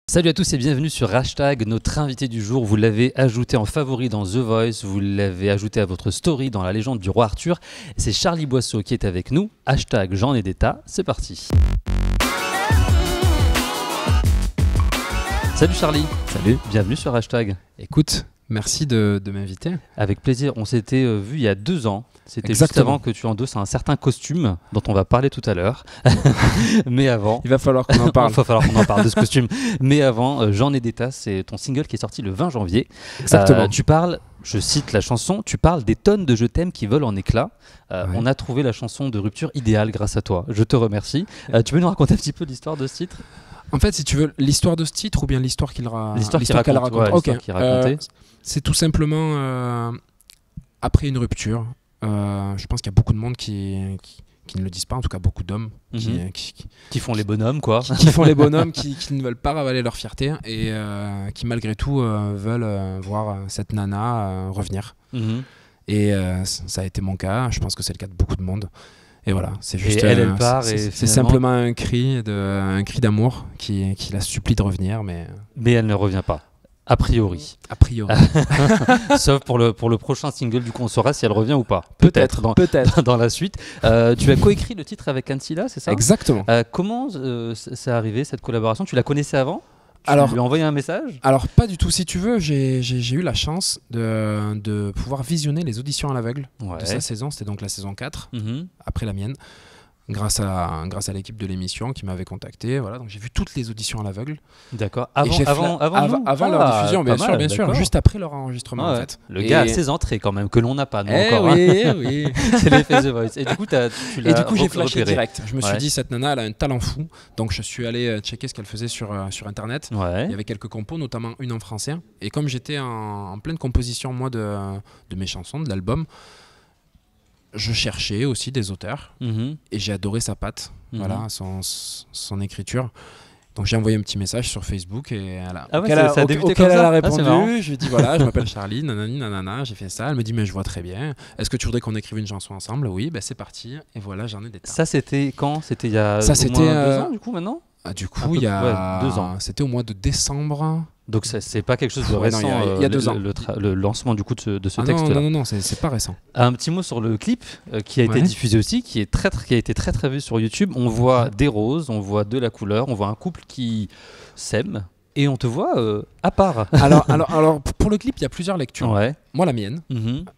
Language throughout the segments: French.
Salut à tous et bienvenue sur Hashtag, notre invité du jour. Vous l'avez ajouté en favori dans The Voice, vous l'avez ajouté à votre story dans La Légende du Roi Arthur. C'est Charlie Boisseau qui est avec nous. Hashtag J'en ai d'état, c'est parti. Salut Charlie. Salut. Bienvenue sur Hashtag. Écoute, merci de m'inviter. Avec plaisir, on s'était vu il y a 2 ans. C'était juste Exactement. avant que tu endosses un certain costume dont on va parler tout à l'heure. Mais avant... Il va falloir qu'on en parle. Il va falloir qu'on en parle de ce costume. Mais avant, J'en ai d'état, c'est ton single qui est sorti le 20 janvier. Exactement. Tu parles, je cite la chanson, tu parles des tonnes de je t'aime qui volent en éclats. Ouais. On a trouvé la chanson de rupture idéale grâce à toi. Je te remercie. Tu peux nous raconter un petit peu l'histoire de ce titre ? En fait, si tu veux, l'histoire de ce titre ou bien l'histoire qu'il raconte. L'histoire qu'elle raconte. Ouais, Ok. l'histoire qu'il racontait. C'est tout simplement après une rupture. Je pense qu'il y a beaucoup de monde qui ne le disent pas, en tout cas beaucoup d'hommes qui font les bonhommes, quoi. qui font les bonhommes, qui ne veulent pas ravaler leur fierté et qui malgré tout veulent voir cette nana revenir. Et ça a été mon cas, je pense que c'est le cas de beaucoup de monde. Et voilà, c'est juste. Et elle part et c'est finalement... simplement un cri d'amour qui la supplie de revenir, mais elle ne revient pas. A priori. A priori. Sauf pour le prochain single, du coup, on saura si elle revient ou pas. Peut-être. Dans la suite. Tu as coécrit le titre avec Ancilla, c'est ça ? Exactement. Comment c'est arrivé cette collaboration ? Tu la connaissais avant ? Tu Alors, lui as envoyé un message ? Alors, pas du tout. Si tu veux, j'ai eu la chance de pouvoir visionner les auditions à l'aveugle de sa saison. C'était donc la saison 4, après la mienne. Grâce à l'équipe de l'émission qui m'avait contacté, voilà, donc j'ai vu toutes les auditions à l'aveugle. D'accord. Avant leur diffusion, bien sûr, juste après leur enregistrement en fait. Le gars a ses entrées quand même que l'on n'a pas nous encore. Oui. C'est l'effet The Voice. Et du coup, j'ai flashé direct. Je me suis dit cette nana, elle a un talent fou. Donc je suis allé checker ce qu'elle faisait sur internet. Ouais. Il y avait quelques compos, notamment une en français. Et comme j'étais en pleine composition moi de mes chansons, de l'album. Je cherchais aussi des auteurs et j'ai adoré sa patte, voilà, son écriture. Donc j'ai envoyé un petit message sur Facebook et auquel elle a répondu. Je lui ai dit voilà, je m'appelle Charlie, nanani nanana, j'ai fait ça. Elle me dit mais je vois très bien. Est-ce que tu voudrais qu'on écrive une chanson ensemble ? Oui, c'est parti. Et voilà, j'en ai des tas. Ça c'était quand ? C'était il y a au moins 2 ans du coup maintenant ? Du coup, il y a 2 ans. C'était au mois de décembre. Donc c'est pas quelque chose de récent. Il y a 2 ans. Le lancement du coup de ce texte-là. Non, c'est pas récent. Un petit mot sur le clip qui a été diffusé aussi, qui a été très vu sur YouTube. On voit des roses, on voit de la couleur, on voit un couple qui s'aime et on te voit à part. Alors pour le clip, il y a plusieurs lectures. Ouais. Moi, la mienne,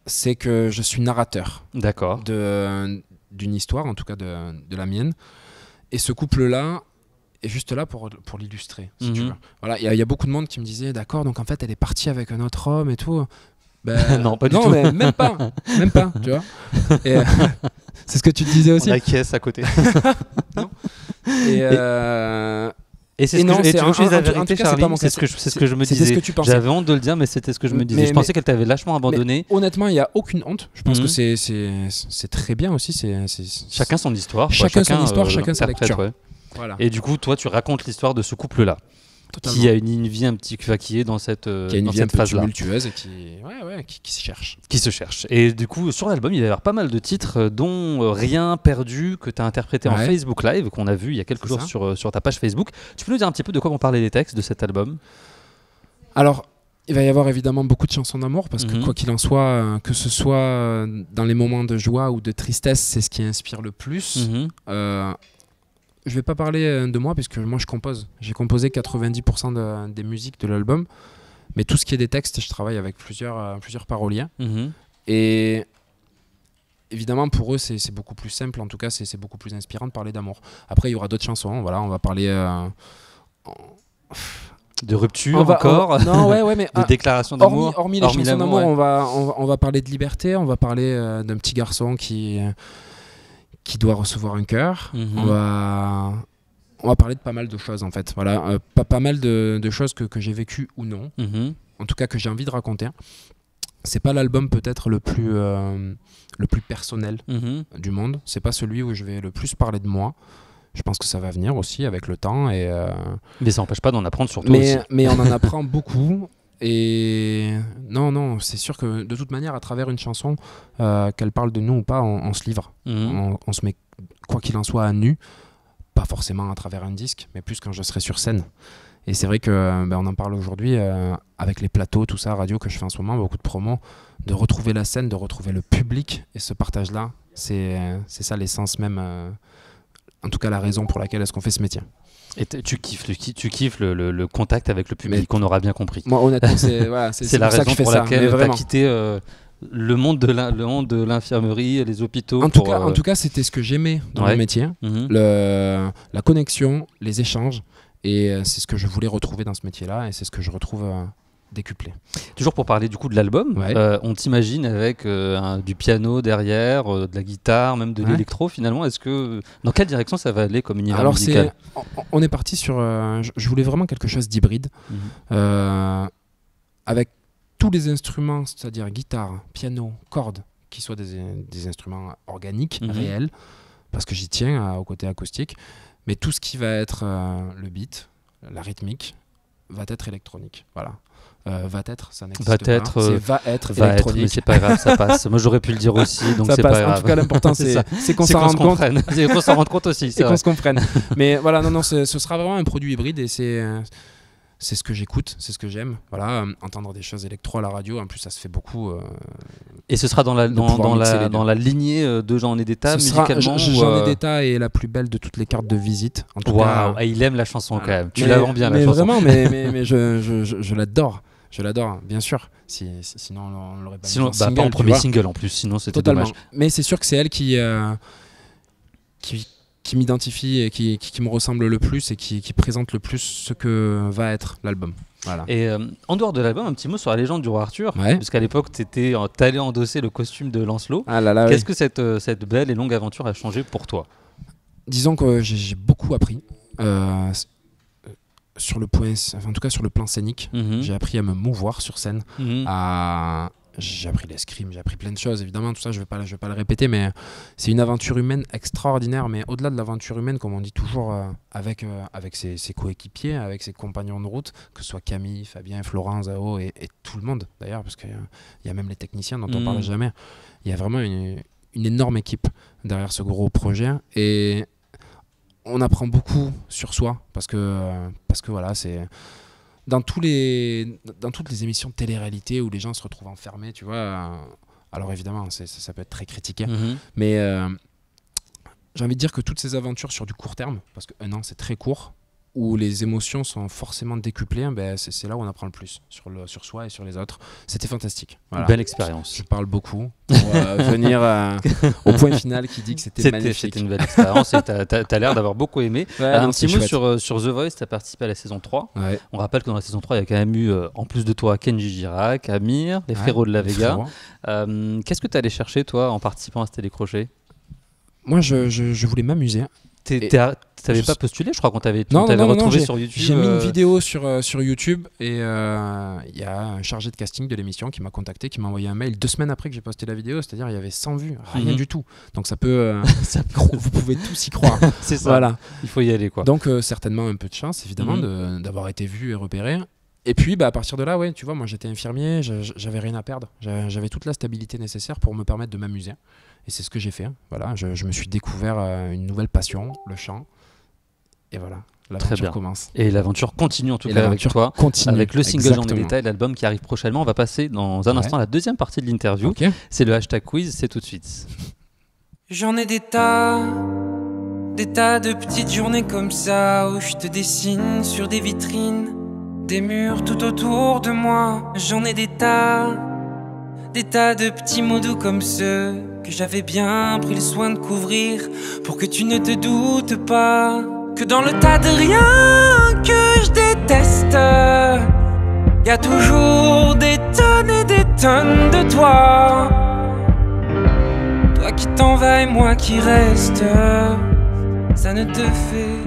c'est que je suis narrateur. D'accord. D'une histoire, en tout cas de la mienne. Et ce couple-là est juste là pour l'illustrer, si tu veux. Voilà, il y a beaucoup de monde qui me disait, d'accord, donc en fait, elle est partie avec un autre homme et tout. Non, pas du tout. Mais même pas, tu vois. Et, c'est ce que tu disais aussi. On a Kies à côté. Non. Et c'est ce que je disais, vérité, Charlie. C'est ce que je me disais. Ce que tu pensais. J'avais honte de le dire, mais c'était ce que je me disais. Je pensais qu'elle t'avait lâchement abandonné. Honnêtement, il n'y a aucune honte. Je pense que c'est très bien aussi. Chacun son histoire. Chacun son histoire, chacun sa lecture. Ouais. Voilà. Et du coup, toi, tu racontes l'histoire de ce couple-là. Totalement. Qui a une vie un petit qui est dans cette phase-là. Qui a une vie un peu tumultueuse et qui se cherche. Qui se cherche. Et du coup, sur l'album, il va y avoir pas mal de titres, dont Rien perdu, que tu as interprété en Facebook Live, qu'on a vu il y a quelques jours sur ta page Facebook. Tu peux nous dire un petit peu de quoi vont parler les textes de cet album ? Alors, il va y avoir évidemment beaucoup de chansons d'amour, parce que quoi qu'il en soit, que ce soit dans les moments de joie ou de tristesse, c'est ce qui inspire le plus. Je vais pas parler de moi, puisque moi je compose. J'ai composé 90% des musiques de l'album, mais tout ce qui est des textes, je travaille avec plusieurs paroliers. Et évidemment, pour eux, c'est beaucoup plus simple. En tout cas, c'est beaucoup plus inspirant de parler d'amour. Après, il y aura d'autres chansons. Voilà, on va parler de rupture mais de déclaration d'amour. Hormis les chansons d'amour, on va parler de liberté. On va parler d'un petit garçon qui doit recevoir un cœur. On va parler de pas mal de choses en fait. Voilà, pas mal de choses que j'ai vécues ou non. En tout cas que j'ai envie de raconter. C'est pas l'album peut-être le plus personnel du monde. C'est pas celui où je vais le plus parler de moi. Je pense que ça va venir aussi avec le temps. Mais ça n'empêche pas d'en apprendre sur toi aussi. Mais on en apprend beaucoup. Et non, c'est sûr que de toute manière, à travers une chanson, qu'elle parle de nous ou pas, on se livre. On se met, quoi qu'il en soit, à nu. Pas forcément à travers un disque, mais plus quand je serai sur scène. Et c'est vrai que on en parle aujourd'hui avec les plateaux, tout ça, radio que je fais en ce moment, beaucoup de promos, de retrouver la scène, de retrouver le public. Et ce partage-là, c'est ça l'essence même, en tout cas la raison pour laquelle est-ce qu'on fait ce métier. Et tu kiffes le contact avec le public, qu'on aura bien compris. Moi, honnêtement, c'est la raison pour laquelle tu as quitté le monde de l'infirmerie, les hôpitaux. En tout cas, c'était ce que j'aimais dans le métier, la connexion, les échanges. Et c'est ce que je voulais retrouver dans ce métier-là, et c'est ce que je retrouve décuplé. Toujours pour parler du coup de l'album, on t'imagine avec du piano derrière, de la guitare, même de l'électro finalement. Dans quelle direction ça va aller comme univers musical ? On est parti sur... je voulais vraiment quelque chose d'hybride, avec tous les instruments, c'est-à-dire guitare, piano, cordes, qui soient des instruments organiques, réels, parce que j'y tiens au côté acoustique. Mais tout ce qui va être le beat, la rythmique, va être électronique. Voilà. Va être, ça n'existe pas. Va être électronique. Mais c'est pas grave, ça passe. Moi, j'aurais pu le dire aussi, donc ça c'est passe. Pas grave. En tout cas, l'important, c'est qu'on s'en rende compte. C'est qu'on s'en rende compte aussi. Et qu'on se comprenne. Mais voilà, non, ce sera vraiment un produit hybride et c'est ce que j'écoute, c'est ce que j'aime. Voilà, entendre des choses électro à la radio, en plus ça se fait beaucoup. Et ce sera dans la lignée de Jean Nédetta musicalement Jean Nédetta est la plus belle de toutes les cartes de visite. Waouh, il aime la chanson quand même. Tu la vends bien la chanson. Vraiment, mais je l'adore. Je l'adore, bien sûr. Sinon, on l'aurait pas mis en single. Pas en premier single en plus, sinon c'était dommage. Mais c'est sûr que c'est elle qui m'identifie et qui me ressemble le plus et qui présente le plus ce que va être l'album. Voilà. Et en dehors de l'album, un petit mot sur la légende du roi Arthur, parce qu'à l'époque, t'allais endosser le costume de Lancelot. Qu'est-ce que cette belle et longue aventure a changé pour toi ? Disons que j'ai beaucoup appris. Sur le en tout cas sur le plan scénique, j'ai appris à me mouvoir sur scène, j'ai appris l'escrime, j'ai appris plein de choses, évidemment, tout ça, je vais pas le répéter, mais c'est une aventure humaine extraordinaire, mais au-delà de l'aventure humaine, comme on dit toujours, avec ses coéquipiers, avec ses compagnons de route, que ce soit Camille, Fabien, Florent, Zao et tout le monde, d'ailleurs, parce qu'il y a même les techniciens dont on parle jamais. Il y a vraiment une énorme équipe derrière ce gros projet, et on apprend beaucoup sur soi, parce que voilà, c'est... Dans toutes les émissions de télé-réalité où les gens se retrouvent enfermés, tu vois, alors évidemment, ça peut être très critiqué, mais j'ai envie de dire que toutes ces aventures sur du court terme, parce qu'un an c'est très court, où les émotions sont forcément décuplées, c'est là où on apprend le plus, sur soi et sur les autres. C'était fantastique. Voilà. Belle expérience. Je parle beaucoup pour venir au point final qui dit que c'était magnifique. C'était une belle expérience et t'as l'air d'avoir beaucoup aimé. Un petit mot sur The Voice, t'as participé à la saison 3. Ouais. On rappelle que dans la saison 3, il y a quand même eu, en plus de toi, Kenji Girac, Amir, les frérots de la Vega. Qu'est-ce que t'es allé chercher, toi, en participant à ce télécrochet ? Moi, je voulais m'amuser. T'avais pas postulé, je crois qu'on t'avait retrouvé sur YouTube. J'ai mis une vidéo sur YouTube et il y a un chargé de casting de l'émission qui m'a contacté, qui m'a envoyé un mail 2 semaines après que j'ai posté la vidéo, c'est-à-dire il y avait 100 vues, rien du tout. Donc ça peut, vous pouvez tous y croire. C'est ça, voilà. Il faut y aller quoi. Donc certainement un peu de chance évidemment d'avoir été vu et repéré. Et puis à partir de là, ouais, tu vois, moi j'étais infirmier, j'avais rien à perdre, j'avais toute la stabilité nécessaire pour me permettre de m'amuser. Et c'est ce que j'ai fait. Voilà, je me suis découvert une nouvelle passion, le chant. Et voilà, l'aventure commence. Et l'aventure continue en tout cas avec toi, avec le single Jean Nédetta et l'album qui arrive prochainement. On va passer dans un instant à la deuxième partie de l'interview. Okay. C'est le hashtag quiz, c'est tout de suite. J'en ai des tas de petites journées comme ça où je te dessine sur des vitrines, des murs tout autour de moi. J'en ai des tas de petits mots doux comme ceux que j'avais bien pris le soin de couvrir pour que tu ne te doutes pas que dans le tas de rien que je déteste, y a toujours des tonnes et des tonnes de toi. Toi qui t'en vas et moi qui reste, ça ne te fait